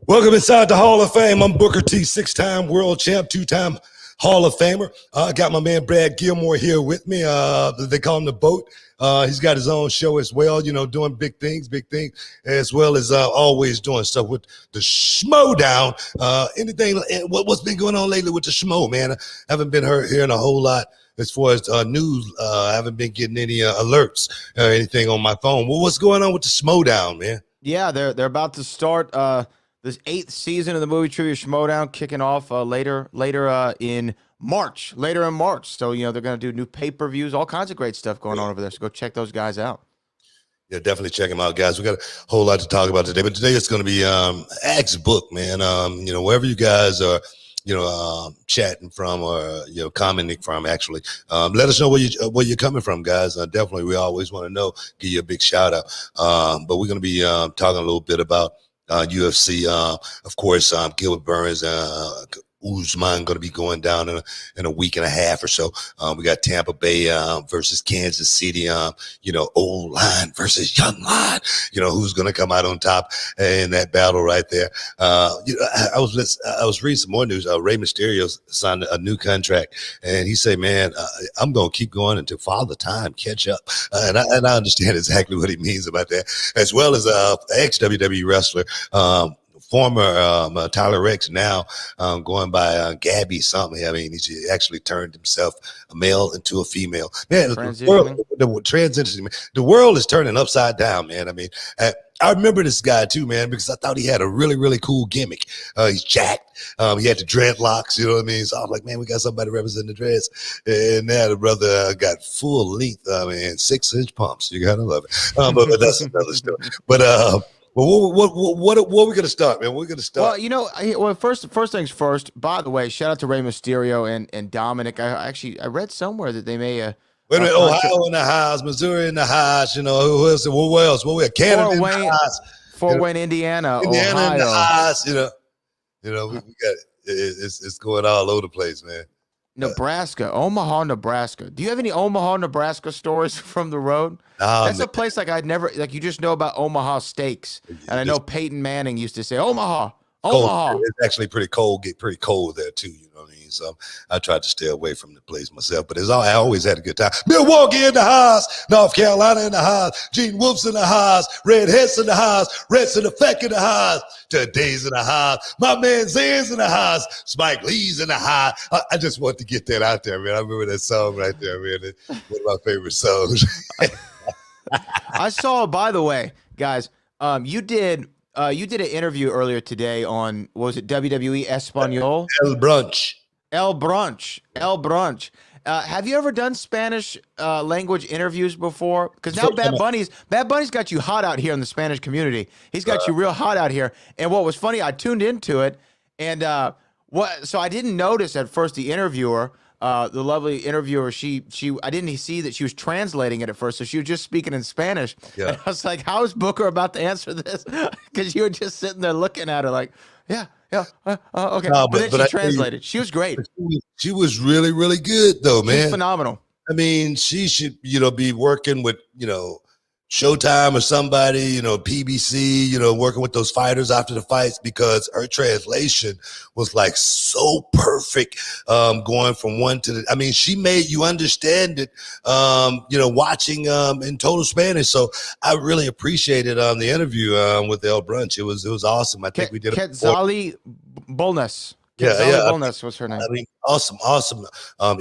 Welcome inside the Hall of Fame. I'm Booker T, 6-time world champ, 2-time Hall of Famer. I got my man Brad Gilmore here with me. They call him the BOAT. He's got his own show as well, doing big things, as well as always doing stuff with the Schmodown. What's been going on lately with the Schmo, man? I haven't been hearing a whole lot as far as news. I haven't been getting any alerts or anything on my phone. Well, what's going on with the Schmodown, man? Yeah, they're about to start this 8th season of the Movie Trivia Schmodown, kicking off later in March. So, they're going to do new pay-per-views, all kinds of great stuff going on over there. So go check those guys out. Yeah, definitely check them out, guys. We got a whole lot to talk about today, but today it's going to be Aew Book, man. Wherever you guys are, chatting from or commenting from, actually, let us know where you're coming from, guys. Definitely, we always want to know. Give you a big shout out. But we're going to be talking a little bit about UFC. Of course, Gilbert Burns, Usman going to be going down in a week and a half or so. We got Tampa Bay versus Kansas City. Old line versus young line. Who's going to come out on top in that battle right there. I was reading some more news. Rey Mysterio signed a new contract, and he said, "Man, I'm going to keep going until Father Time catch up." And I understand exactly what he means about that, as well as ex-WWE wrestler. Former Tyler Rex, now going by Gabby something. I mean, he actually turned himself a male into a female. Man, the world is turning upside down, man. I mean, I remember this guy too, man, because I thought he had a really, really cool gimmick. He's jacked. He had the dreadlocks, you know what I mean? So I was like, man, we got somebody representing the dreads. And now the brother got full length, 6-inch pumps. You gotta love it. But that's another story. But what are we gonna start, man? We're gonna start. Well, first things first. By the way, shout out to Rey Mysterio and Dominic. I read somewhere that they may. Wait a minute, Ohio in the house, Missouri in the house. Who else? Where else? Where we? Canada in the house. Fort Wayne, Indiana, Ohio. In the house. We got it's going all over the place, man. Nebraska, Omaha, Nebraska. Do you have any Omaha, Nebraska stories from the road? That's a place like I'd never, like you just know about Omaha steaks. And I know Peyton Manning used to say, Omaha. It's actually pretty cold, get pretty cold there too, you know what I mean? So I tried to stay away from the place myself, but I always had a good time. Milwaukee in the house, North Carolina in the house, Gene Wolf's in the house, Red Hess in the house, Reds in effect in the house, Today's in the house, my man Zan's in the house, Spike Lee's in the house. I just want to get that out there, man. I remember that song right there, man. One of my favorite songs. I saw, by the way, guys, you did an interview earlier today on, what was it, WWE Espanol? El Brunch. Have you ever done Spanish language interviews before? Because now Bad Bunny's got you hot out here in the Spanish community. He's got you real hot out here. And what was funny, I tuned into it, and so I didn't notice at first the interviewer. The lovely interviewer, I didn't see that she was translating it at first, so she was just speaking in Spanish. Yeah. And I was like, how is Booker about to answer this? Because you were just sitting there looking at her like, okay. No, but then she translated. She was great. She was really, really good, though, man. She's phenomenal. I mean, she should, be working with, Showtime or somebody, PBC, working with those fighters after the fights, because her translation was like so perfect, going from one to the, I mean, she made you understand it, watching in total Spanish. So I really appreciated the interview with El Brunch. It was awesome. I think we did Quetzali Bolnes. Bolnes was her name. I mean, awesome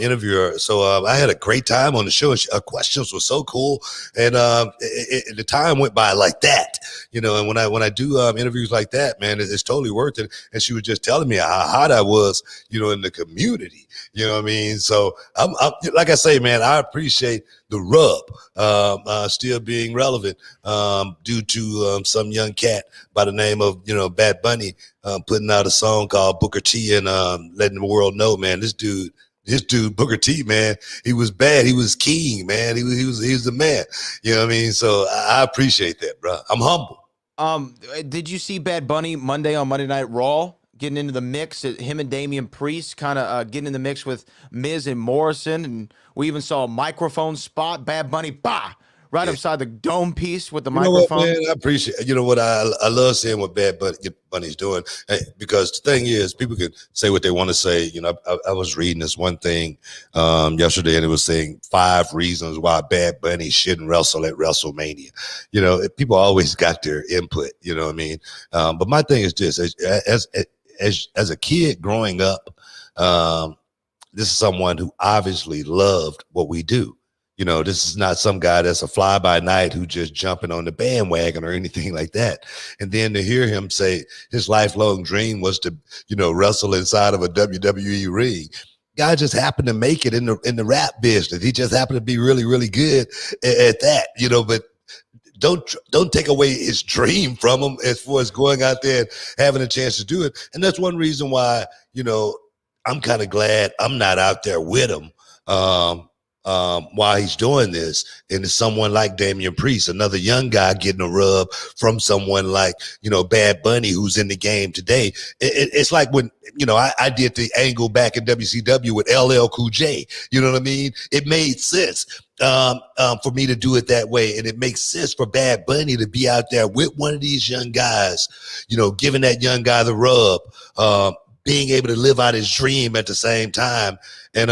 interviewer. So I had a great time on the show. Her questions were so cool, and the time went by like that, And when I do interviews like that, man, it's totally worth it. And she was just telling me how hot I was, in the community. You know what I mean? So I'm like I say, man, I appreciate the rub still being relevant due to some young cat by the name of Bad Bunny putting out a song called Booker T and letting the world know, man, this dude Booker T, man, he was bad. He was king, man. He was the man. You know what I mean? So I appreciate that, bro. I'm humble. Did you see Bad Bunny on Monday Night Raw? getting into the mix. Him and Damian Priest kind of getting in the mix with Miz and Morrison, and we even saw a microphone spot. Bad Bunny, bah, right upside the dome piece with the microphone. What, man? I appreciate. You know what? I love seeing what Bad Bunny's doing, because the thing is, people can say what they want to say. You know, I was reading this one thing yesterday, and it was saying 5 reasons why Bad Bunny shouldn't wrestle at WrestleMania. You know, people always got their input. You know what I mean? But my thing is this: as a kid growing up, this is someone who obviously loved what we do. You know, this is not some guy that's a fly by night who just jumping on the bandwagon or anything like that. And then to hear him say his lifelong dream was to, you know, wrestle inside of a WWE ring. Guy just happened to make it in the rap business. He just happened to be really, really good at that, you know, but don't take away his dream from him as far as going out there and having a chance to do it. And that's one reason why, you know, I'm kind of glad I'm not out there with him. While he's doing this, and it's someone like Damian Priest, another young guy getting a rub from someone like, you know, Bad Bunny, who's in the game today. It's like when, you know, I did the angle back in WCW with LL Cool J. You know what I mean? It made sense for me to do it that way, and it makes sense for Bad Bunny to be out there with one of these young guys, you know, giving that young guy the rub, being able to live out his dream at the same time, and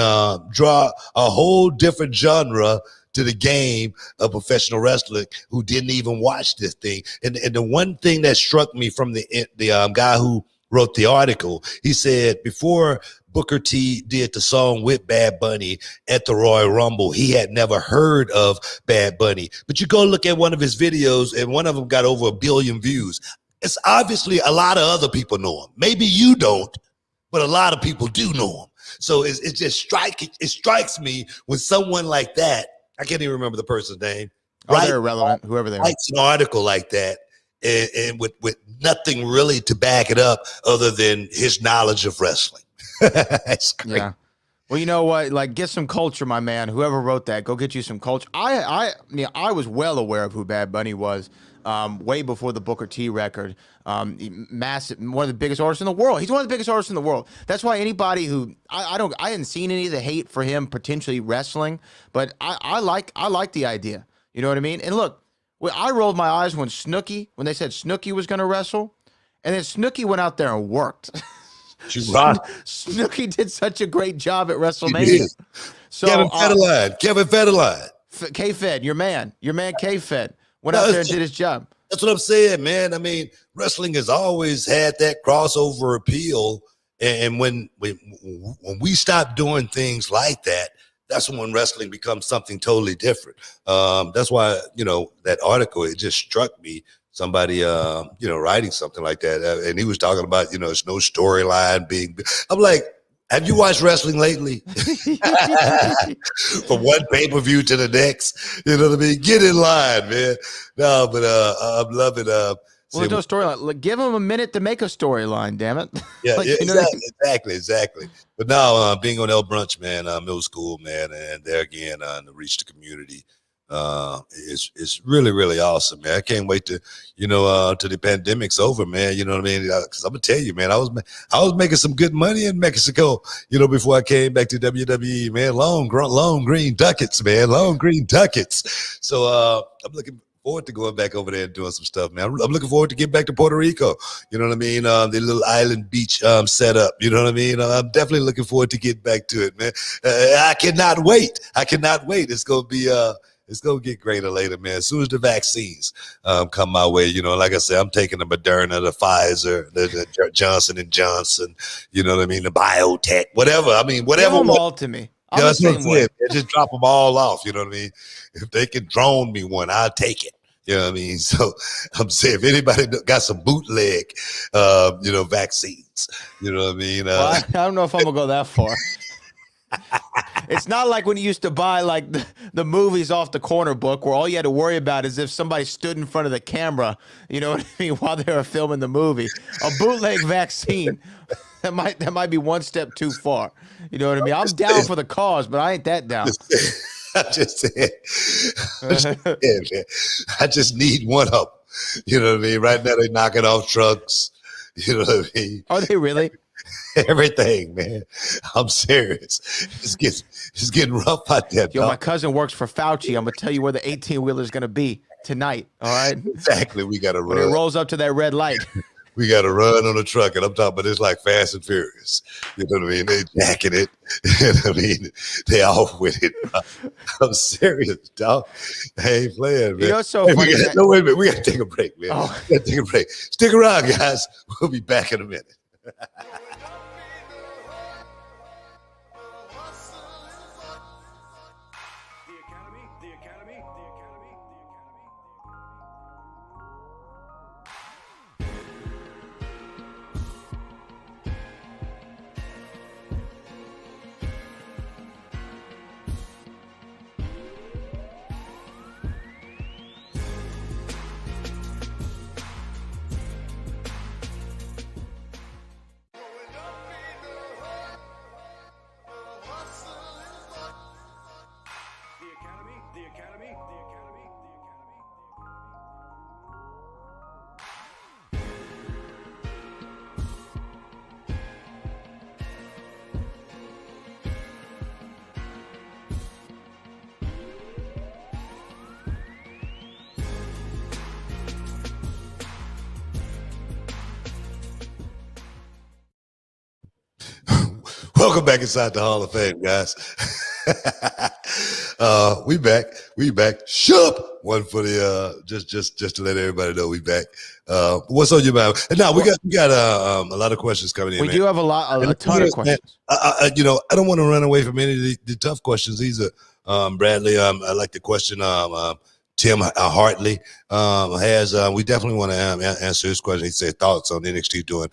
draw a whole different genre to the game of professional wrestling who didn't even watch this thing. And the one thing that struck me from the guy who wrote the article, he said before Booker T did the song with Bad Bunny at the Royal Rumble, he had never heard of Bad Bunny. But you go look at one of his videos, and one of them got over 1 billion views. It's obviously a lot of other people know him. Maybe you don't, but a lot of people do know him. So it just strikes me when someone like that, I can't even remember the person's name. They're irrelevant, whoever they are. Writes an article like that, and with nothing really to back it up other than his knowledge of wrestling. That's great. Yeah. Well, you know what? Like, get some culture, my man. Whoever wrote that, go get you some culture. I was well aware of who Bad Bunny was. Way before the Booker T record. Massive, one of the biggest artists in the world. He's one of the biggest artists in the world. That's why anybody who I hadn't seen any of the hate for him potentially wrestling, but I like the idea. You know what I mean? And look, I rolled my eyes when they said Snooki was going to wrestle, and then Snooki went out there and worked. Snooki did such a great job at WrestleMania. So Kevin Federline. K-Fed, your man K-Fed. Went out there and did his job. That's what I'm saying, man. I mean, wrestling has always had that crossover appeal. And when we stop doing things like that, that's when wrestling becomes something totally different. That's why, you know, that article, it just struck me. Somebody, you know, writing something like that. And he was talking about, you know, it's no storyline being. I'm like, have you watched wrestling lately? From one pay-per-view to the next, you know what I mean? Get in line, man. No, but I'm loving. Well, there's no storyline. Like, give them a minute to make a storyline. Damn it. Yeah, like, exactly. But now, being on El Brunch, man, middle school, man, and there again to reach the community. It's really, really awesome, man. I can't wait to, you know, till the pandemic's over, man. You know what I mean? Because I'm gonna tell you, man, I was making some good money in Mexico, you know, before I came back to WWE, man. Long green ducats, man. Long green ducats. So I'm looking forward to going back over there and doing some stuff, man. I'm looking forward to getting back to Puerto Rico. You know what I mean? The little island beach setup. You know what I mean? I'm definitely looking forward to getting back to it, man. I cannot wait. It's gonna be it's going to get greater later, man. As soon as the vaccines come my way, you know, like I said, I'm taking the Moderna, the Pfizer, the Johnson & Johnson, you know what I mean, the biotech, whatever. I mean, whatever. Give them all to me. I'm the same way. Just drop them all off, you know what I mean? If they can drone me one, I'll take it. You know what I mean? So I'm saying if anybody got some bootleg, you know, vaccines, you know what I mean? Well, I don't know if I'm going to go that far. It's not like when you used to buy like the movies off the corner book where all you had to worry about is if somebody stood in front of the camera, you know what I mean, while they were filming the movie. A bootleg vaccine, that might be one step too far. You know what I mean? I'm down for the cause, but I ain't that down. I'm just saying, man. I just need one of them. You know what I mean? Right now they're knocking off trucks. You know what I mean? Are they really? Everything, man. I'm serious. It's getting rough out there, Yo, dog. my cousin works for Fauci. I'm gonna tell you where the 18-wheeler is gonna be tonight. All right. Exactly. We got to When it run. rolls up to that red light. We got to run on the truck, and I'm talking about it's like Fast and Furious. You know what I mean? They jacking it. You know what I mean? They off with it. I'm serious, dog. I ain't playing, man. You know what's so funny? No, wait a minute. We got to take a break, man. Oh. We got to take a break. Stick around, guys. We'll be back in a minute. Welcome back inside the Hall of Fame, guys. We back. Shup! One for the just to let everybody know we back. What's on your mind? And now we got a lot of questions coming in. We do have a ton of questions. I don't want to run away from any of the tough questions. These are Bradley. I like the question. Tim Hartley has. We definitely want to answer his question. He said thoughts on NXT doing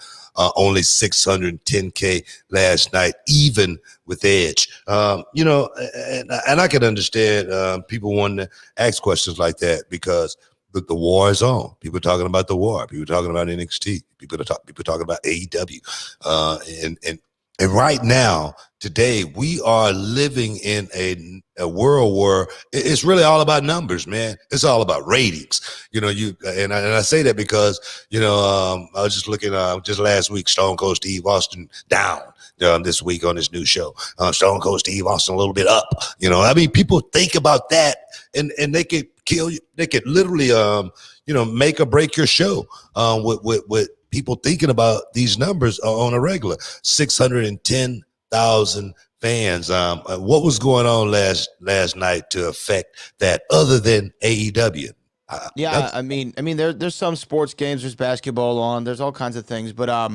only 610K last night, even with Edge. And I can understand people wanting to ask questions like that because the war is on. People are talking about the war. People are talking about NXT. People are talking about AEW. And right now, today, we are living in a world where it's really all about numbers, man. It's all about ratings. And I say that because, I was just looking, just last week, Stone Cold Steve Austin down this week on his new show. Stone Cold Steve Austin a little bit up. People think about that and they could kill you. They could literally, make or break your show with people thinking about these numbers on a regular. 610,000 fans. What was going on last night to affect that other than AEW? There's some sports games, there's basketball on, there's all kinds of things, but not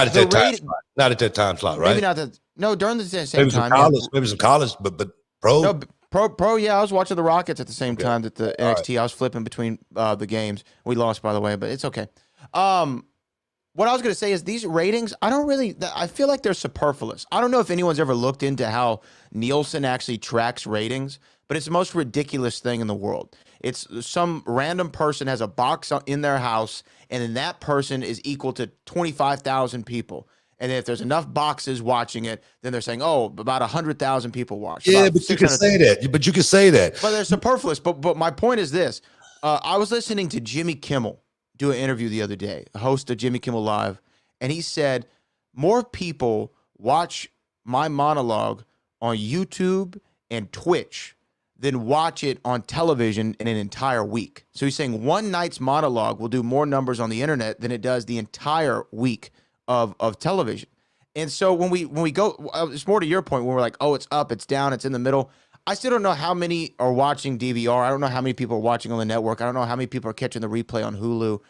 at that time slot. Not at that time slot, right? Maybe not that. No, during the same maybe time. Maybe some college, but pro. No, pro. Yeah, I was watching the Rockets at the same time that the NXT. Right. I was flipping between the games. We lost, by the way, but it's okay. What I was going to say is these ratings, I feel like they're superfluous. I don't know if anyone's ever looked into how Nielsen actually tracks ratings, but it's the most ridiculous thing in the world. It's some random person has a box in their house, and then that person is equal to 25,000 people. And if there's enough boxes watching it, then they're saying, oh, about 100,000 people watch. Yeah, but you can say that. But you can say that. But they're superfluous. But my point is this. I was listening to Jimmy Kimmel do an interview the other day, a host of Jimmy Kimmel Live, and he said more people watch my monologue on YouTube and Twitch than watch it on television in an entire week. So he's saying one night's monologue will do more numbers on the internet than it does the entire week of television. And so when we go, it's more to your point when we're like, oh, it's up, it's down, it's in the middle. I still don't know how many are watching DVR. I don't know how many people are watching on the network. I don't know how many people are catching the replay on Hulu.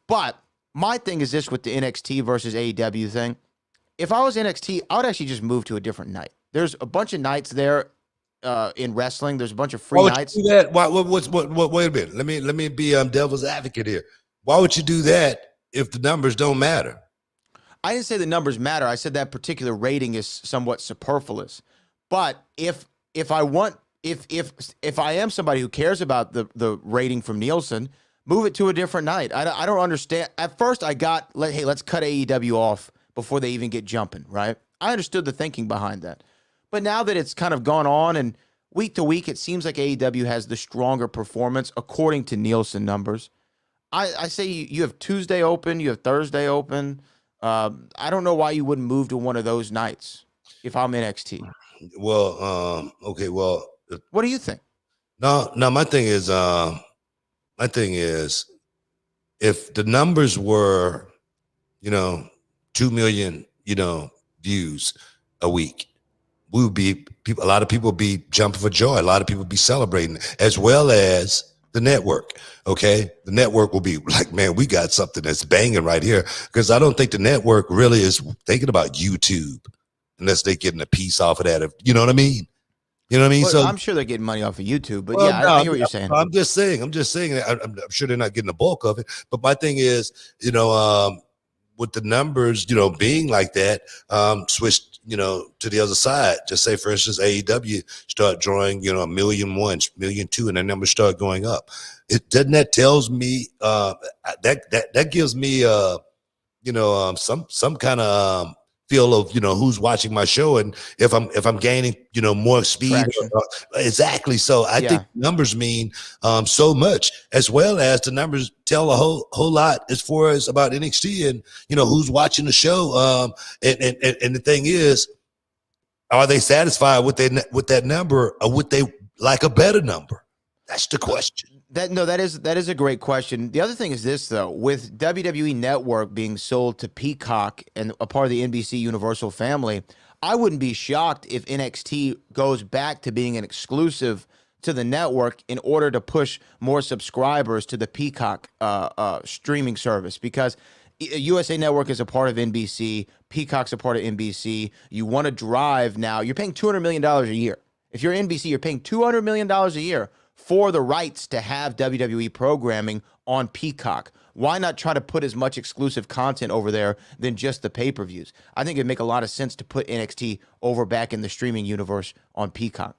But my thing is this with the NXT versus AEW thing. If I was NXT, I would actually just move to a different night. There's a bunch of nights there in wrestling. There's a bunch of free nights. Do that? Wait a minute. Let me be devil's advocate here. Why would you do that if the numbers don't matter? I didn't say the numbers matter. I said that particular rating is somewhat superfluous. But if I am somebody who cares about the rating from Nielsen, move it to a different night. I don't understand. At first, hey, let's cut AEW off before they even get jumping, right? I understood the thinking behind that. But now that it's kind of gone on and week to week, it seems like AEW has the stronger performance according to Nielsen numbers. I say you have Tuesday open, you have Thursday open. I don't know why you wouldn't move to one of those nights if I'm NXT. Well, okay. Well, What do you think? no. My thing is, if the numbers were, 2 million, views a week, we would be people. A lot of people would be jumping for joy. A lot of people would be celebrating, as well as the network. Okay, the network will be like, man, we got something that's banging right here. Because I don't think the network really is thinking about YouTube unless they're getting a piece off of that. You know what I mean? You know what I mean? Well, So I'm sure they're getting money off of YouTube, but well, yeah, no, I hear what you're saying. I'm just saying. I'm sure they're not getting the bulk of it. But my thing is, with the numbers, being like that, switch, to the other side. Just say, for instance, AEW start drawing, 1,000,001, 1,000,002, and their numbers start going up. It doesn't that tells me that gives me some kind of feel of who's watching my show, and if I'm gaining more speed. Exactly. So I think numbers mean so much, as well as the numbers tell a whole lot as far as about NXT and who's watching the show. And the thing is, are they satisfied with that number, or would they like a better number? That's the question. That is a great question. The other thing is this, though, with WWE Network being sold to Peacock and a part of the NBC Universal family, I wouldn't be shocked if NXT goes back to being an exclusive to the network in order to push more subscribers to the Peacock streaming service, because USA Network is a part of NBC, Peacock's a part of NBC. You want to drive now, you're paying $200 million a year. If you're NBC, you're paying $200 million a year for the rights to have WWE programming on Peacock. Why not try to put as much exclusive content over there than just the pay-per-views? I think it'd make a lot of sense to put NXT over back in the streaming universe on Peacock.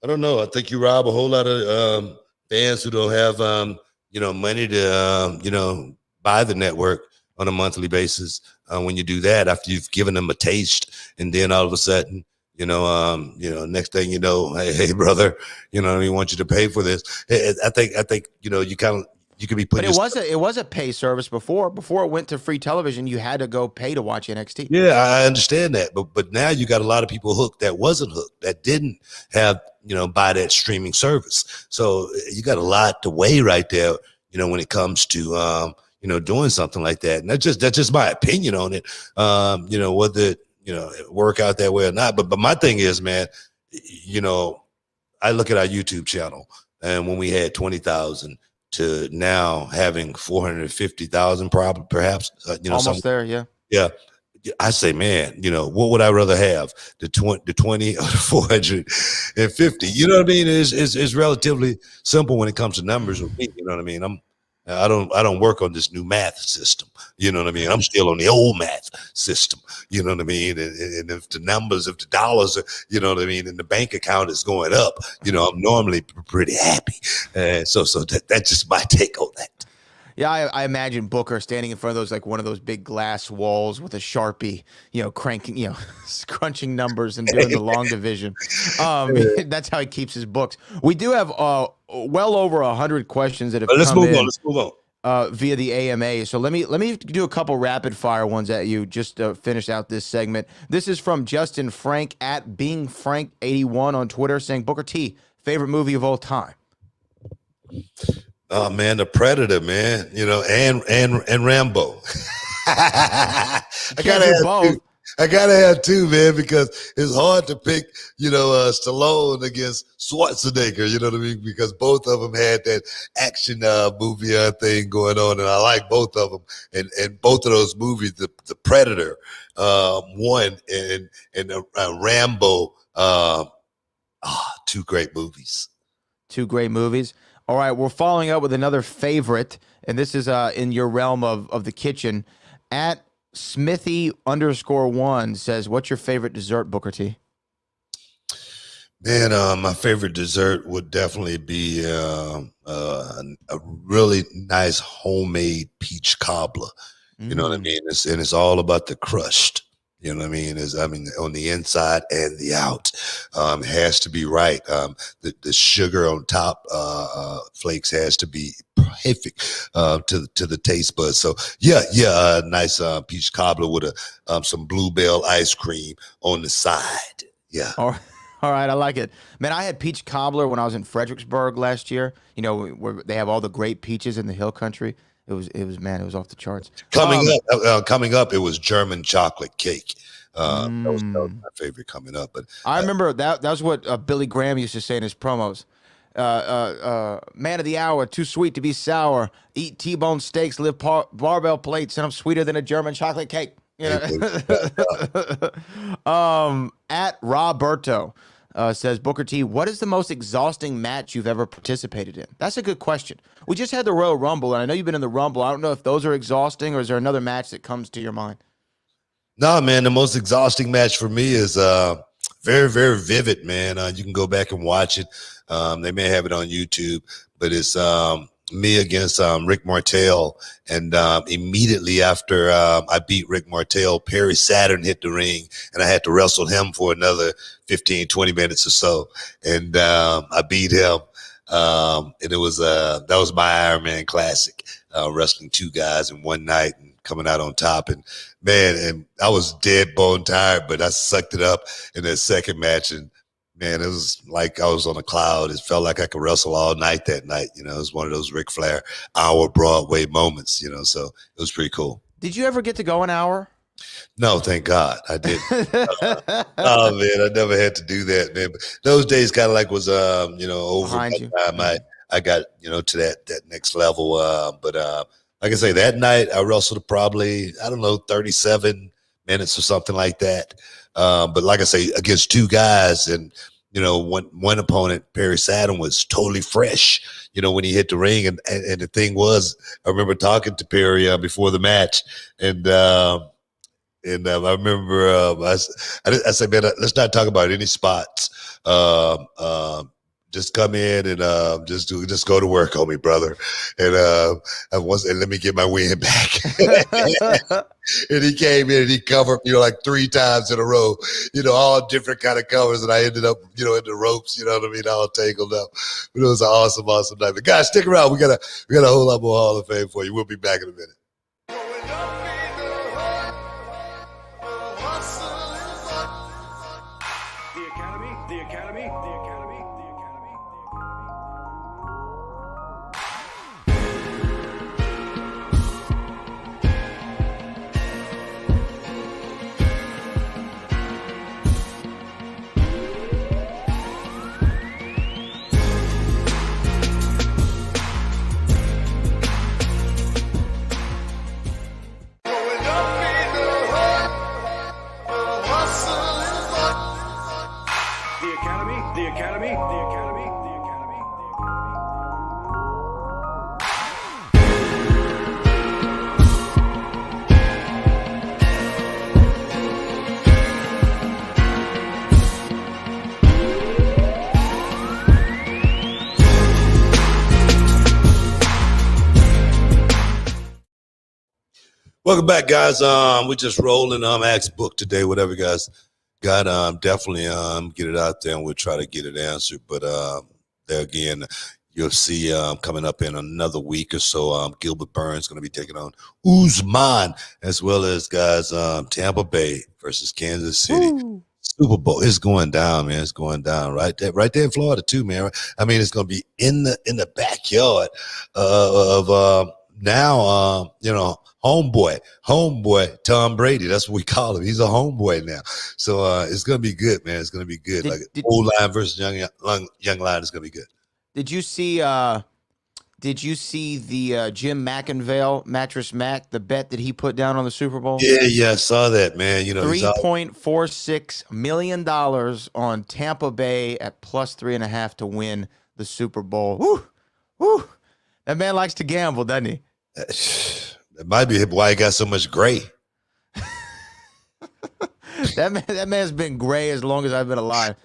I don't know. I think you rob a whole lot of fans who don't have money to buy the network on a monthly basis. When you do that, after you've given them a taste, and then all of a sudden, next thing you know, hey brother, we want you to pay for this. I think you could be putting. But it was a pay service before it went to free television. You had to go pay to watch NXT. Yeah, I understand that, but now you got a lot of people hooked that wasn't hooked, that didn't have buy that streaming service. So you got a lot to weigh right there. When it comes to doing something like that, and that's just my opinion on it. Whether work out that way or not. But my thing is, man, I look at our YouTube channel, and when we had 20,000 to now having 450,000, probably, perhaps, almost there. Yeah. Yeah. I say, man, what would I rather have, the 20 or the 450? You know what I mean? It's relatively simple when it comes to numbers with me. You know what I mean? I don't work on this new math system. You know what I mean? I'm still on the old math system. You know what I mean? And if the numbers, if the dollars, you know what I mean, and the bank account is going up, I'm normally pretty happy. So that's just my take on that. Yeah, I imagine Booker standing in front of those, like one of those big glass walls with a Sharpie, cranking, crunching numbers and doing the long division. That's how he keeps his books. We do have well over 100 questions that have Let's come move in. on. Let's move on. Via the AMA. So let me do a couple rapid fire ones at you just to finish out this segment. This is from Justin Frank at BeingFrank81 on Twitter, saying, Booker T, favorite movie of all time. Oh man, The Predator, man. And Rambo. I gotta have two, man, because it's hard to pick, Stallone against Schwarzenegger. You know what I mean? Because both of them had that action movie thing going on, and I like both of them. And both of those movies, the Predator, one, and Rambo, two great movies. Two great movies. All right, we're following up with another favorite, and this is in your realm of the kitchen. At Smithy_1 says, what's your favorite dessert, Booker T? Man, my favorite dessert would definitely be a really nice homemade peach cobbler. You know what I mean? It's all about the crust. You know what I mean? On the inside and the out. It has to be right. The sugar on top flakes has to be terrific to the taste buds. So yeah, nice peach cobbler with some bluebell ice cream on the side. Yeah. All right, I like it, man. I had peach cobbler when I was in Fredericksburg last year. You know, where they have all the great peaches in the hill country. It was man, it was off the charts. Coming up, it was German chocolate cake. That was my favorite coming up. But I remember that was what Billy Graham used to say in his promos. Man of the hour, too sweet to be sour. Eat T-bone steaks, live barbell plates, and I'm sweeter than a German chocolate cake. You know? At Roberto says, Booker T, what is the most exhausting match you've ever participated in? That's a good question. We just had the Royal Rumble, and I know you've been in the Rumble. I don't know if those are exhausting, or is there another match that comes to your mind? No, man, the most exhausting match for me is very, very vivid, man. You can go back and watch it. They may have it on YouTube, but it's me against Rick Martel. And immediately after I beat Rick Martel, Perry Saturn hit the ring, and I had to wrestle him for another 15, 20 minutes or so. And I beat him. And it was that was my Iron Man Classic, wrestling two guys in one night and coming out on top. And man, and I was dead bone tired, but I sucked it up in that second match. And man, it was like I was on a cloud. It felt like I could wrestle all night that night. You know, it was one of those Ric Flair hour Broadway moments, you know, so it was pretty cool. Did you ever get to go an hour? No, thank God I didn't. Oh man, I never had to do that, man. But those days kind of like was, you know, over by the time I got, you know, to that next level. But like I say, that night I wrestled probably, I don't know, 37 minutes or something like that. But like I say, against two guys, and you know, one opponent, Perry Saturn, was totally fresh. You know, when he hit the ring, and the thing was, I remember talking to Perry before the match, and I remember I said, man, let's not talk about any spots. Just come in and just go to work on me, brother. And let me get my win back. And he came in and he covered me like 3 times in a row, you know, all different kind of covers. And I ended up, you know, in the ropes, you know what I mean, all tangled up. But it was an awesome, awesome night. But guys, stick around. We got a whole lot more Hall of Fame for you. We'll be back in a minute. Welcome back, guys. We're just rolling Ask Book today. Whatever you guys got, definitely get it out there, and we'll try to get it answered. But there again, you'll see coming up in another week or so, Gilbert Burns going to be taking on Usman, as well as guys Tampa Bay versus Kansas City. Ooh. Super Bowl is going down, man. It's going down right there in Florida too, man. I mean, it's going to be in the backyard of now, you know, homeboy Tom Brady. That's what we call him. He's a homeboy now. So it's gonna be good, man. It's gonna be good. Old line versus young line is gonna be good. Did you see the Jim McIngvale, Mattress Mac, the bet that he put down on the Super Bowl? Yeah, I saw that, man. You know, $3.46 million on Tampa Bay at +3.5 to win the Super Bowl. Woo. That man likes to gamble, doesn't he? That might be why he got so much gray. That man's been gray as long as I've been alive.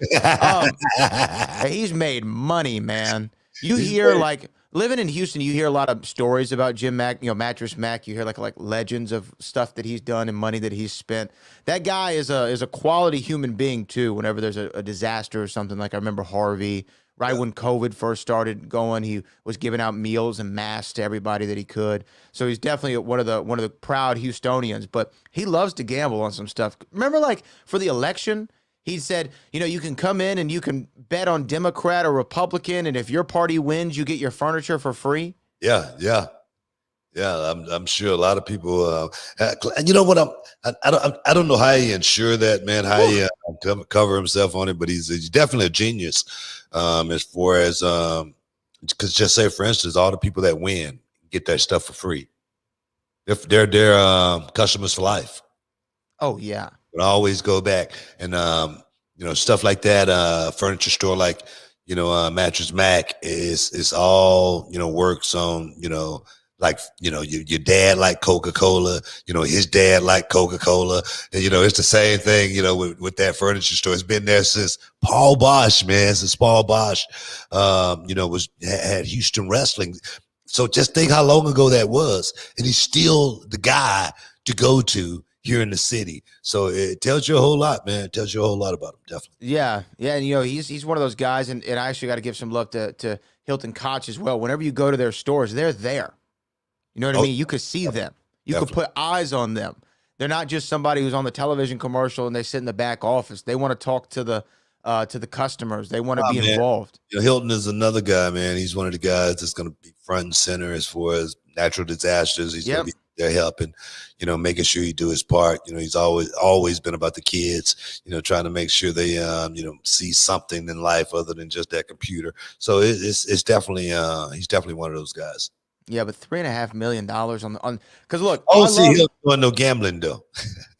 He's made money, man. You hear like living in Houston, you hear a lot of stories about Jim Mac, you know, Mattress Mac. You hear like legends of stuff that he's done and money that he's spent. That guy is a quality human being too. Whenever there's a disaster or something, like I remember Harvey, Right when COVID first started going, he was giving out meals and masks to everybody that he could. So he's definitely one of the proud Houstonians. But he loves to gamble on some stuff. Remember, like for the election, he said, you can come in and you can bet on Democrat or Republican, and if your party wins, you get your furniture for free. Yeah. I'm sure a lot of people. And you know what? I don't know how he ensure that, man. How he cover himself on it, but he's definitely a genius. As far as because just say for instance, all the people that win get that stuff for free. If they're customers for life. Oh yeah. But always go back and stuff like that. Furniture store like Mattress Mac is all works on like your dad like Coca-Cola, his dad like Coca-Cola, and it's the same thing with that furniture store. It's been there since Paul Bosch, man, since Paul Bosch had Houston Wrestling. So just think how long ago that was, and he's still the guy to go to here in the city. So it tells you a whole lot, man. It tells you a whole lot about him, definitely. Yeah, and he's one of those guys, and I actually got to give some love to Hilton Koch as well. Whenever you go to their stores, they're there. You know what I mean? You could see them. You could put eyes on them. They're not just somebody who's on the television commercial and they sit in the back office. They want to talk to the customers. They want to be involved. Hilton is another guy, man. He's one of the guys that's going to be front and center as far as natural disasters. He's going to be there helping, making sure he do his part. He's always been about the kids, trying to make sure they, see something in life other than just that computer. So it's definitely, he's definitely one of those guys. Yeah, but $3.5 million on because look. Hilton's doing no gambling though.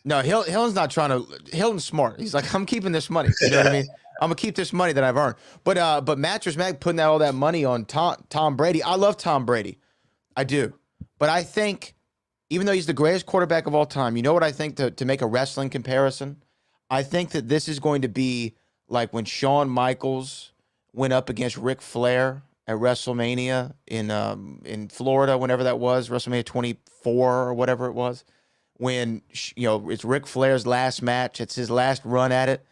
No, Hilton's not trying to. Hilton's smart. He's like, I'm keeping this money. You know what I mean? I'm gonna keep this money that I've earned. But Mattress Mac putting all that money on Tom Brady. I love Tom Brady, I do. But I think even though he's the greatest quarterback of all time, you know what I think to make a wrestling comparison? I think that this is going to be like when Shawn Michaels went up against Ric Flair at WrestleMania in Florida, whenever that was, WrestleMania 24 or whatever it was, when it's Ric Flair's last match, it's his last run at it,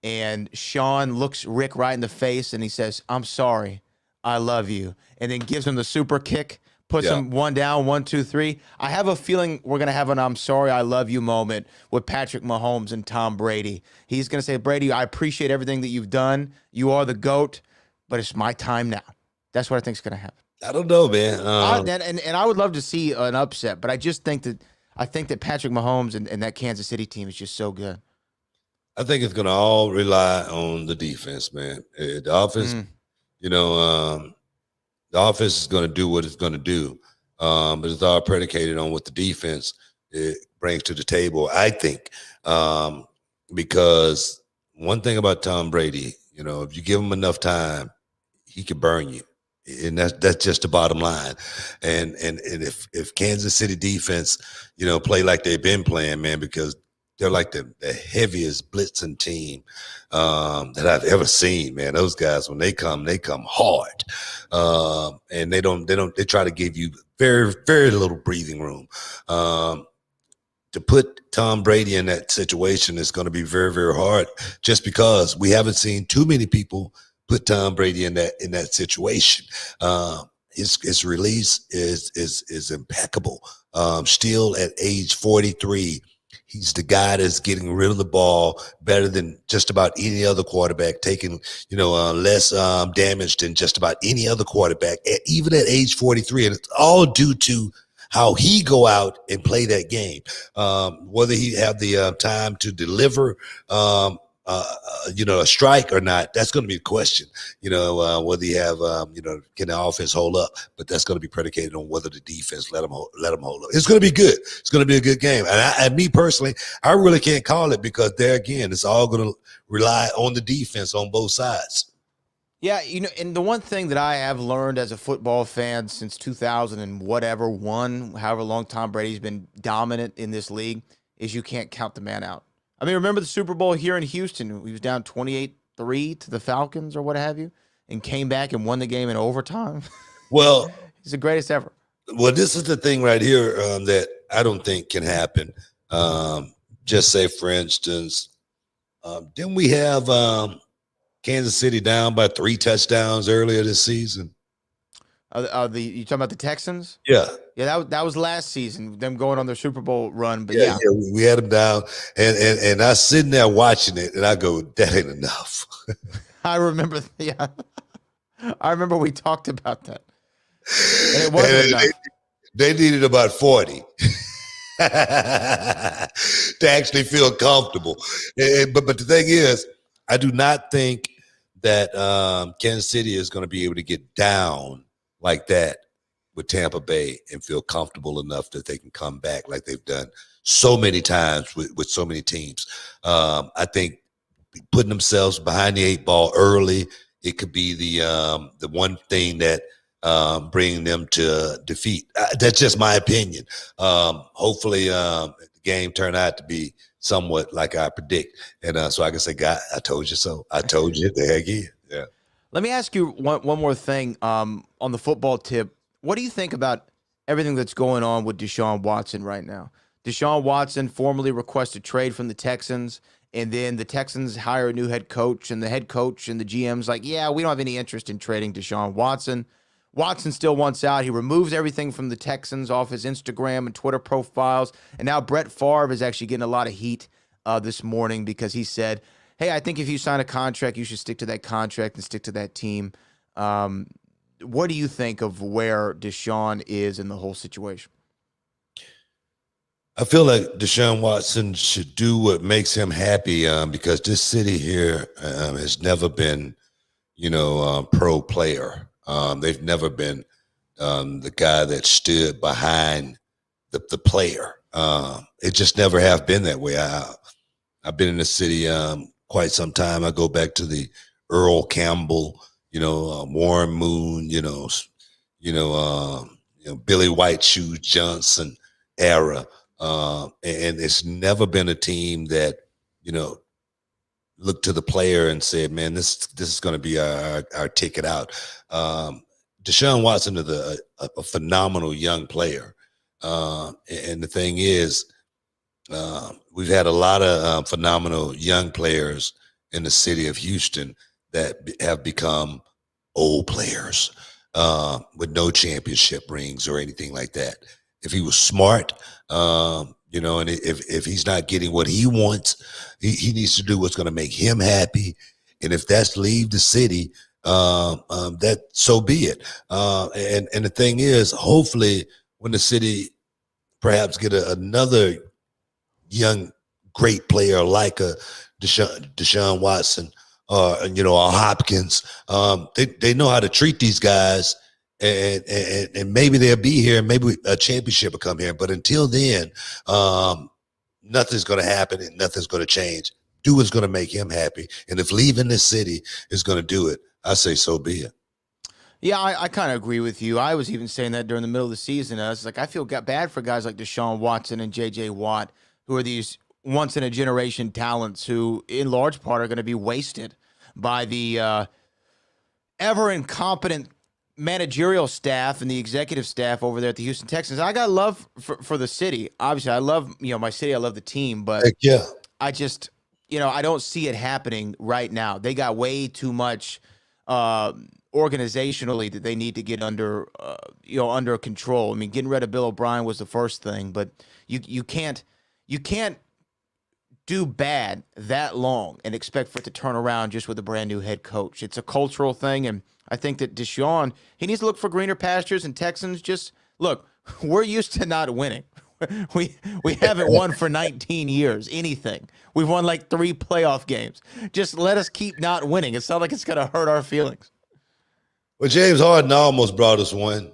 and Shawn looks Rick right in the face and he says, "I'm sorry, I love you," and then gives him the super kick, puts him one down, 1, 2, 3. I have a feeling we're gonna have an "I'm sorry, I love you" moment with Patrick Mahomes and Tom Brady. He's gonna say, "Brady, I appreciate everything that you've done. You are the GOAT, but it's my time now." That's what I think is going to happen. I don't know, man. And I would love to see an upset, but I think that Patrick Mahomes and that Kansas City team is just so good. I think it's going to all rely on the defense, man. The offense, the offense is going to do what it's going to do, but it's all predicated on what the defense brings to the table, I think, because one thing about Tom Brady, if you give him enough time, he can burn you. And that's just the bottom line. And if Kansas City defense, play like they've been playing, man, because they're like the heaviest blitzing team that I've ever seen, man. Those guys, when they come hard. And they try to give you very, very little breathing room. To put Tom Brady in that situation is going to be very, very hard, just because we haven't seen too many people put Tom Brady in that situation. His release is impeccable. Still at age 43, he's the guy that's getting rid of the ball better than just about any other quarterback, taking less damage than just about any other quarterback, even at age 43, and it's all due to how he go out and play that game. Whether he have the time to deliver a strike or not, that's going to be a question. Whether you have, can the offense hold up? But that's going to be predicated on whether the defense let them hold up. It's going to be good. It's going to be a good game. And me personally, I really can't call it, because there again, it's all going to rely on the defense on both sides. Yeah, and the one thing that I have learned as a football fan since 2000 and however long Tom Brady's been dominant in this league, is you can't count the man out. I mean, remember the Super Bowl here in Houston? He was down 28-3 to the Falcons or what have you, and came back and won the game in overtime. Well, he's the greatest ever. Well, this is the thing right here that I don't think can happen. Just say, for instance, didn't we have Kansas City down by 3 touchdowns earlier this season. You talking about the Texans? Yeah. Yeah, that was last season, them going on their Super Bowl run. But yeah, we had them down, and I was sitting there watching it, and I go, that ain't enough. I remember, yeah. I remember we talked about that. And it wasn't enough. They needed about 40 to actually feel comfortable. But the thing is, I do not think that Kansas City is going to be able to get down like that with Tampa Bay and feel comfortable enough that they can come back like they've done so many times with so many teams. I think putting themselves behind the 8 ball early, it could be the one thing that bringing them to defeat. That's just my opinion. Hopefully the game turned out to be somewhat like I predict. And so I can say, God, I told you so. I told you the heck yeah. Let me ask you one more thing on the football tip. What do you think about everything that's going on with Deshaun Watson right now? Deshaun Watson formally requested trade from the Texans, and then the Texans hire a new head coach, and the head coach and the GM's like, yeah, we don't have any interest in trading Deshaun Watson. Watson still wants out. He removes everything from the Texans off his Instagram and Twitter profiles, and now Brett Favre is actually getting a lot of heat this morning because he said, hey, I think if you sign a contract, you should stick to that contract and stick to that team. What do you think of where Deshaun is in the whole situation? I feel like Deshaun Watson should do what makes him happy because this city here has never been, pro player. They've never been the guy that stood behind the player. It just never have been that way. I've been in the city quite some time. I go back to the Earl Campbell, Warren Moon, Billy White Shoes Johnson era. And it's never been a team that, looked to the player and said, man, this is going to be our ticket out. Deshaun Watson is a phenomenal young player. And the thing is, we've had a lot of phenomenal young players in the city of Houston that have become old players with no championship rings or anything like that. If he was smart, and if he's not getting what he wants, he needs to do what's going to make him happy. And if that's leave the city, that so be it. And the thing is, hopefully, when the city perhaps get another young great player like a Deshaun Watson or Hopkins, they know how to treat these guys. And maybe they'll be here, maybe a championship will come here. But until then, nothing's going to happen and nothing's going to change. Do what's going to make him happy. And if leaving this city is going to do it, I say so be it. Yeah, I kind of agree with you. I was even saying that during the middle of the season. I was like, I feel bad for guys like Deshaun Watson and J.J. Watt, who are these once-in-a-generation talents who, in large part, are going to be wasted by the ever-incompetent managerial staff and the executive staff over there at the Houston Texans. I got love for the city. Obviously, I love my city. I love the team, but yeah, I just I don't see it happening right now. They got way too much organizationally that they need to get under under control. I mean, getting rid of Bill O'Brien was the first thing, but you can't do bad that long and expect for it to turn around just with a brand new head coach. It's a cultural thing, and I think that Deshaun, he needs to look for greener pastures, and Texans just look. We're used to not winning. We haven't won for 19 years, anything. We've won like 3 playoff games. Just let us keep not winning. It's not like it's going to hurt our feelings. Well, James Harden almost brought us one.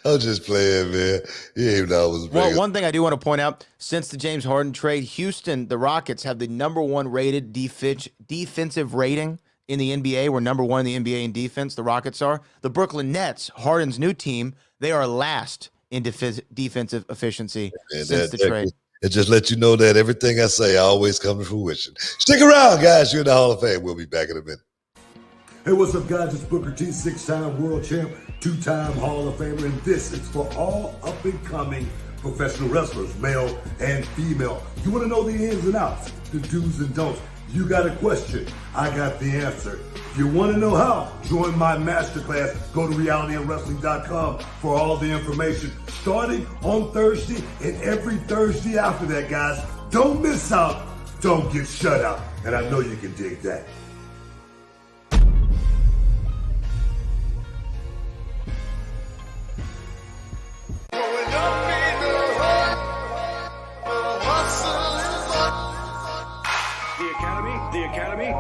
I'm just playing, man. You ain't know I was playing. Well, one thing I do want to point out, since the James Harden trade, Houston, the Rockets have the #1 rated defensive rating in the NBA. We're #1 in the NBA in defense. The Rockets are. The Brooklyn Nets, Harden's new team, they are last in defensive efficiency since the trade. It just lets you know that everything I say always comes to fruition. Stick around, guys. You're in the Hall of Fame. We'll be back in a minute. Hey, what's up, guys? It's Booker T, 6-time world champ, 2-time Hall of Famer, and this is for all up-and-coming professional wrestlers, male and female. You want to know the ins and outs, the do's and don'ts. You got a question, I got the answer. If you want to know how, join my masterclass. Go to realityofwrestling.com for all the information. Starting on Thursday and every Thursday after that, guys. Don't miss out. Don't get shut out. And I know you can dig that. The Academy.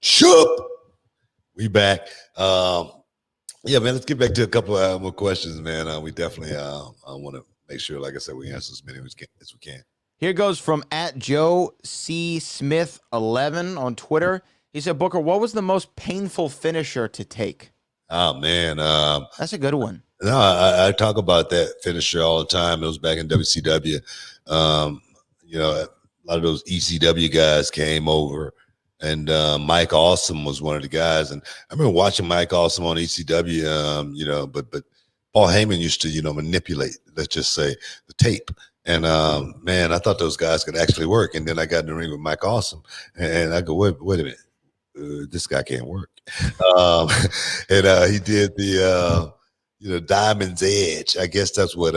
Shoop. We back. Yeah, man, let's get back to a couple more questions, man. We definitely want to make sure, like I said, we answer as many as we can. Here goes from @JoeCSmith11 on Twitter. He said, Booker, what was the most painful finisher to take? Oh, man. That's a good one. No, I talk about that finisher all the time. It was back in WCW. A lot of those ECW guys came over. And Mike Awesome was one of the guys. And I remember watching Mike Awesome on ECW, but Paul Heyman used to, manipulate, let's just say, the tape. And, man, I thought those guys could actually work. And then I got in the ring with Mike Awesome. And I go, wait a minute. This guy can't work. And he did the, Diamond's Edge. I guess that's what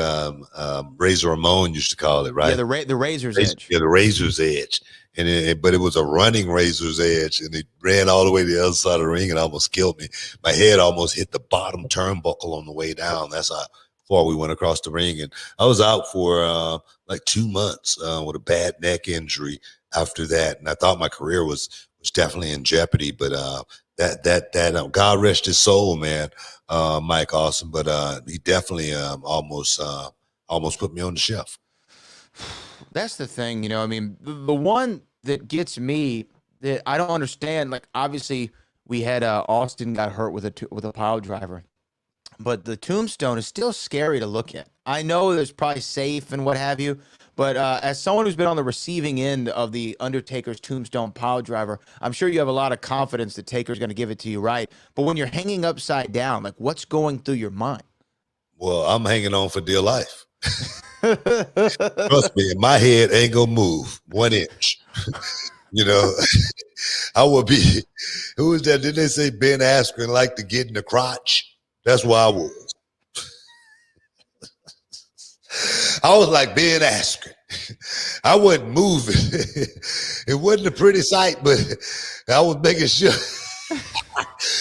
Razor Ramon used to call it, right? Yeah, the Razor's Edge. Yeah, the Razor's Edge. But it was a running Razor's Edge, and it ran all the way to the other side of the ring and almost killed me. My head almost hit the bottom turnbuckle on the way down. That's how far we went across the ring. And I was out for like 2 months with a bad neck injury after that. And I thought my career was definitely in jeopardy. But that God rest his soul, man, Mike Awesome. But he definitely almost put me on the shelf. That's the thing, the one that gets me that I don't understand, like obviously we had Austin got hurt with a pile driver, but the tombstone is still scary to look at. I know there's probably safe and what have you, but as someone who's been on the receiving end of the Undertaker's tombstone pile driver, I'm sure you have a lot of confidence that Taker's going to give it to you right. But when you're hanging upside down, like what's going through your mind? Well, I'm hanging on for dear life. Trust me, my head ain't gonna move 1 inch. I would be. Who was that? Didn't they say Ben Askren liked to get in the crotch? That's where I was. I was like Ben Askren. I wasn't moving. It wasn't a pretty sight, but I was making sure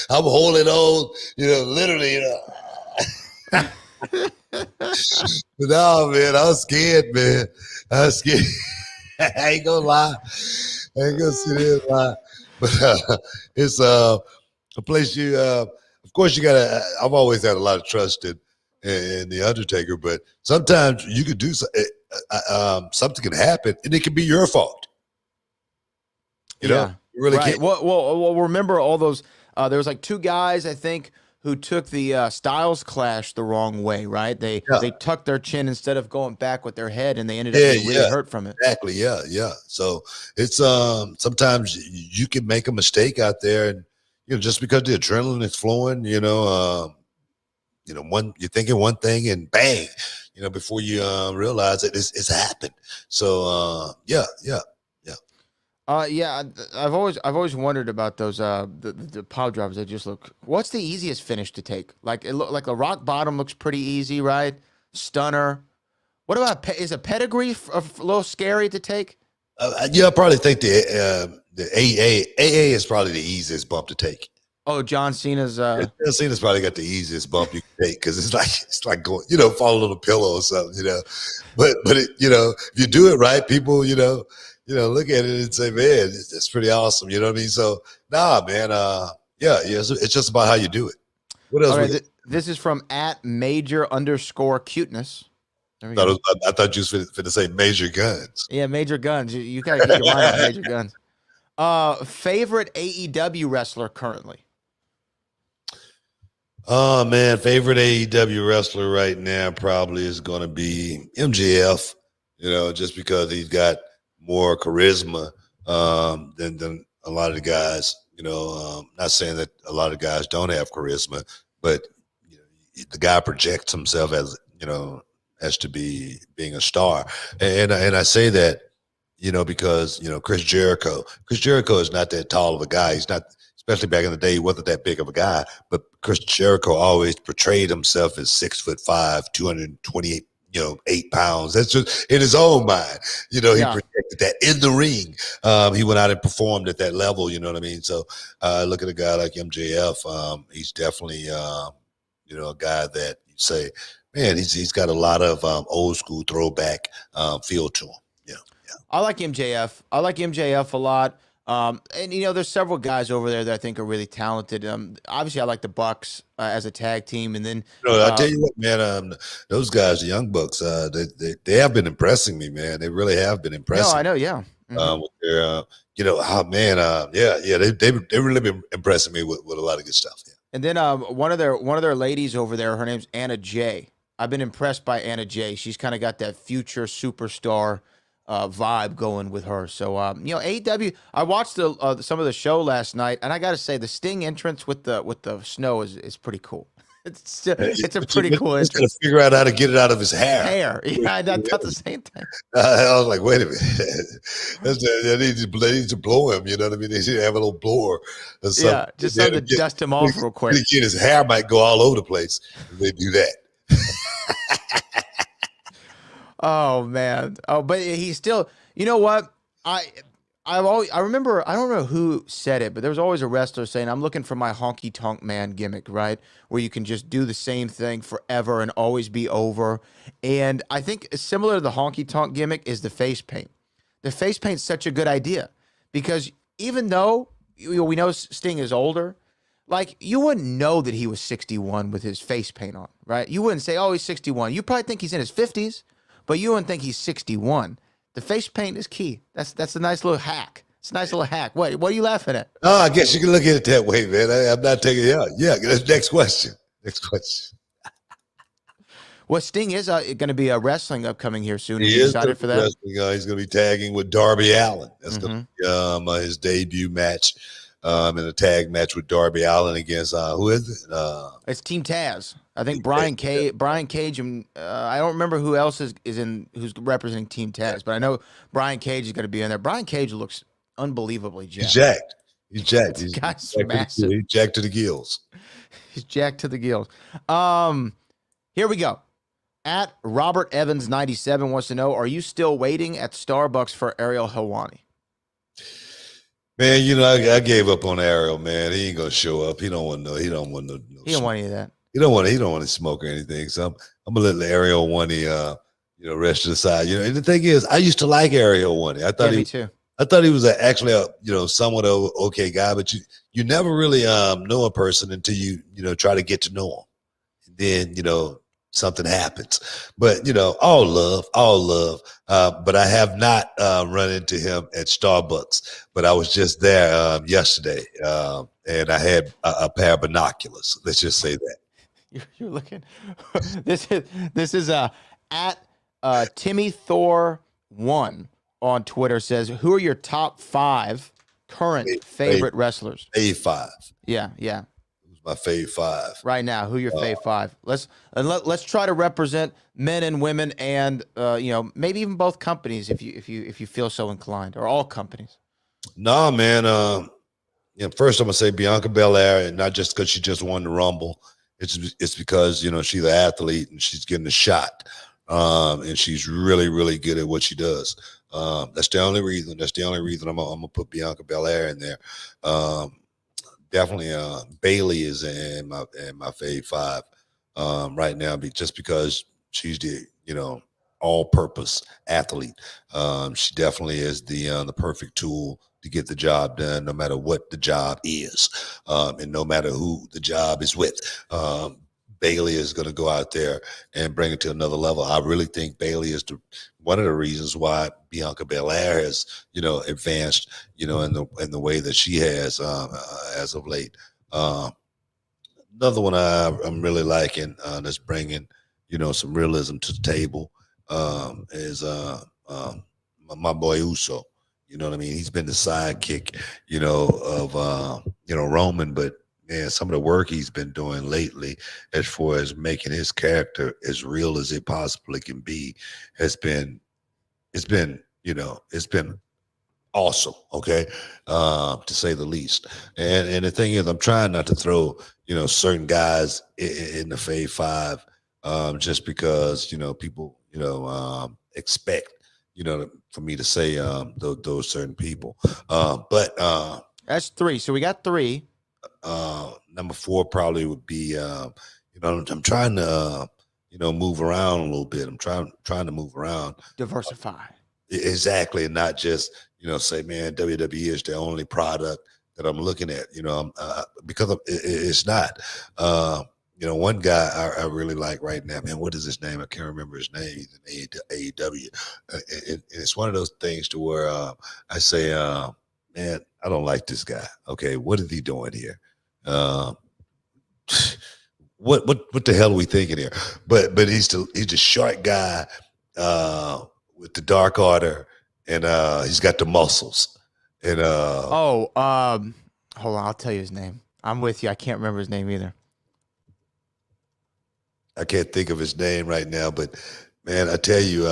I'm holding on. Literally. But no, man, I was scared, man. I was scared. I ain't gonna lie. I ain't gonna sit here and lie. But it's a place of course, you gotta. I've always had a lot of trust in the Undertaker, but sometimes you could do something can happen, and it can be your fault. You really right. can't. Well, remember all those? There was like 2 guys, I think, who took the Styles Clash the wrong way, right? They tucked their chin instead of going back with their head, and they ended up getting really hurt from it. Exactly, yeah. So it's sometimes you can make a mistake out there, and just because the adrenaline is flowing, you're thinking one thing, and bang, before you realize it, it's happened. So yeah. I've always wondered about those the pile drivers that just look. What's the easiest finish to take? Like it look like a rock bottom looks pretty easy, right? Stunner. What about is a pedigree a little scary to take? I probably think the AA is probably the easiest bump to take. Oh, John Cena's. John Cena's probably got the easiest bump you can take because it's like going, falling on a pillow or something, But it, if you do it right, people, look at it and say, man, it's pretty awesome. You know what I mean? So, nah, man. It's just about how you do it. What else? All right, this is from @major_cuteness. I thought you was finna say Major Guns. Yeah, Major Guns. You gotta get your mind on Major Guns. Favorite AEW wrestler currently? Oh man, favorite AEW wrestler right now probably is going to be MJF. Just because he's got more charisma than a lot of the guys. Not saying that a lot of guys don't have charisma, but the guy projects himself as to being a star, and I say that because Chris Jericho is not that tall of a guy. He's not. Especially back in the day, he wasn't that big of a guy, but Chris Jericho always portrayed himself as 6'5", 228, 8 pounds. That's just in his own mind. He projected that in the ring. He went out and performed at that level. You know what I mean? So look at a guy like MJF. He's definitely, a guy that you say, man, he's got a lot of old school throwback feel to him. Yeah. I like MJF. I like MJF a lot. And there's several guys over there that I think are really talented. Obviously, I like the Bucks as a tag team, and then I tell you what, man, those guys, the Young Bucks, they have been impressing me, man. They really have been impressing. No, I know, yeah. With their, they've really been impressing me with a lot of good stuff. Yeah. And then one of their ladies over there, her name's Anna Jay. I've been impressed by Anna Jay. She's kind of got that future superstar vibe going with her. So AEW, I watched some of the show last night, and I gotta say the Sting entrance with the snow is pretty cool. It's a pretty cool entrance. Gonna figure out how to get it out of his hair. Yeah, I thought the same thing. I was like, wait a minute. They need to blow him, you know what I mean? They should have a little blower or something. Yeah, just something to dust him off real quick. His hair might go all over the place if they do that. Oh man. Oh, but he's still. You know what? I remember. I don't know who said it, but there was always a wrestler saying, "I'm looking for my honky tonk man gimmick," right? Where you can just do the same thing forever and always be over. And I think similar to the honky tonk gimmick is the face paint. The face paint's such a good idea because even though we know Sting is older, like you wouldn't know that he was 61 with his face paint on, right? You wouldn't say, "Oh, he's 61." You probably think he's in his 50s. But you wouldn't think he's 61. The face paint is key. That's a nice little hack. It's a nice little hack. What are you laughing at? Oh, I guess you can look at it that way, man. I'm not taking it out. Yeah, next question. Well, Sting is going to be wrestling upcoming here soon. He is excited for that? He's going to be tagging with Darby Allin. That's going to be his debut match in a tag match with Darby Allin against, who is it? It's Team Taz. I think Brian Cage, and I don't remember who else is who's representing Team Taz, but I know Brian Cage is going to be in there. Brian Cage looks unbelievably jacked. He's jacked. He's massive. He's jacked to the gills. He's jacked to the gills. Here we go. At Robert Evans 97 wants to know: are you still waiting at Starbucks for Ariel Helwani? Man, I gave up on Ariel. Man, he ain't gonna show up. He don't want no. He don't want no. He don't want any of that. He don't want to smoke or anything. So I'm gonna let Ariel one rest to the side. And the thing is, I used to like Ariel one. I thought me too. I thought he was actually a somewhat okay guy, but you never really know a person until you try to get to know him. And then something happens. But all love. But I have not run into him at Starbucks. But I was just there yesterday, and I had a pair of binoculars. Let's just say that. You're looking. This is at Timmy Thor 1 on Twitter says, "Who are your top 5 current favorite wrestlers?" Fave 5. Yeah. Who's my fave 5 right now? Who your fave 5? Let's try to represent men and women, and maybe even both companies if you feel so inclined, or all companies. No, man. First I'm gonna say Bianca Bel Air, and not just because she just won the Rumble. It's because she's an athlete and she's getting a shot, and she's really, really good at what she does. That's the only reason. I'm gonna put Bianca Bel Air in there. Definitely, Bailey is in my fave 5 right now, just because she's the all-purpose athlete. She definitely is the perfect tool to get the job done, no matter what the job is, and no matter who the job is with. Bailey is going to go out there and bring it to another level. I really think Bailey is one of the reasons why Bianca Bel Air has, advanced, in the way that she has as of late. Another one I'm really liking that's bringing, some realism to the table is my boy Uso. You know what I mean? He's been the sidekick, of Roman, but man, some of the work he's been doing lately, as far as making his character as real as it possibly can be, it's been awesome, okay, to say the least. And the thing is, I'm trying not to throw, certain guys in the Fave Five, just because, people, expect, for me to say those certain people. But that's 3. So we got 3. Number 4 probably would be, I'm trying to, move around a little bit. I'm trying to move around, diversify. Exactly, and not just say, man, WWE is the only product that I'm looking at. Because it's not. One guy I really like right now, man. What is his name? I can't remember his name. He's in AEW, and it's one of those things to where I say, man, I don't like this guy. Okay, what is he doing here? What the hell are we thinking here? But he's the short guy with the dark order, and he's got the muscles. And hold on, I'll tell you his name. I'm with you. I can't remember his name either. I can't think of his name right now, but man, I tell you,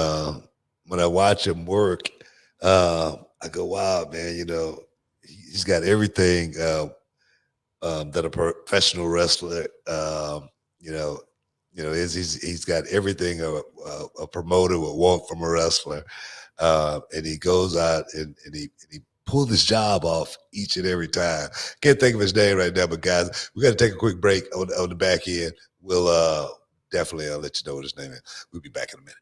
when I watch him work, I go, wow, man, he's got everything that a professional wrestler, he's got everything a promoter would want from a wrestler, and he goes out and he pulled his job off each and every time. Can't think of his name right now, but guys, we got to take a quick break on the back end. We'll definitely let you know what his name is. We'll be back in a minute.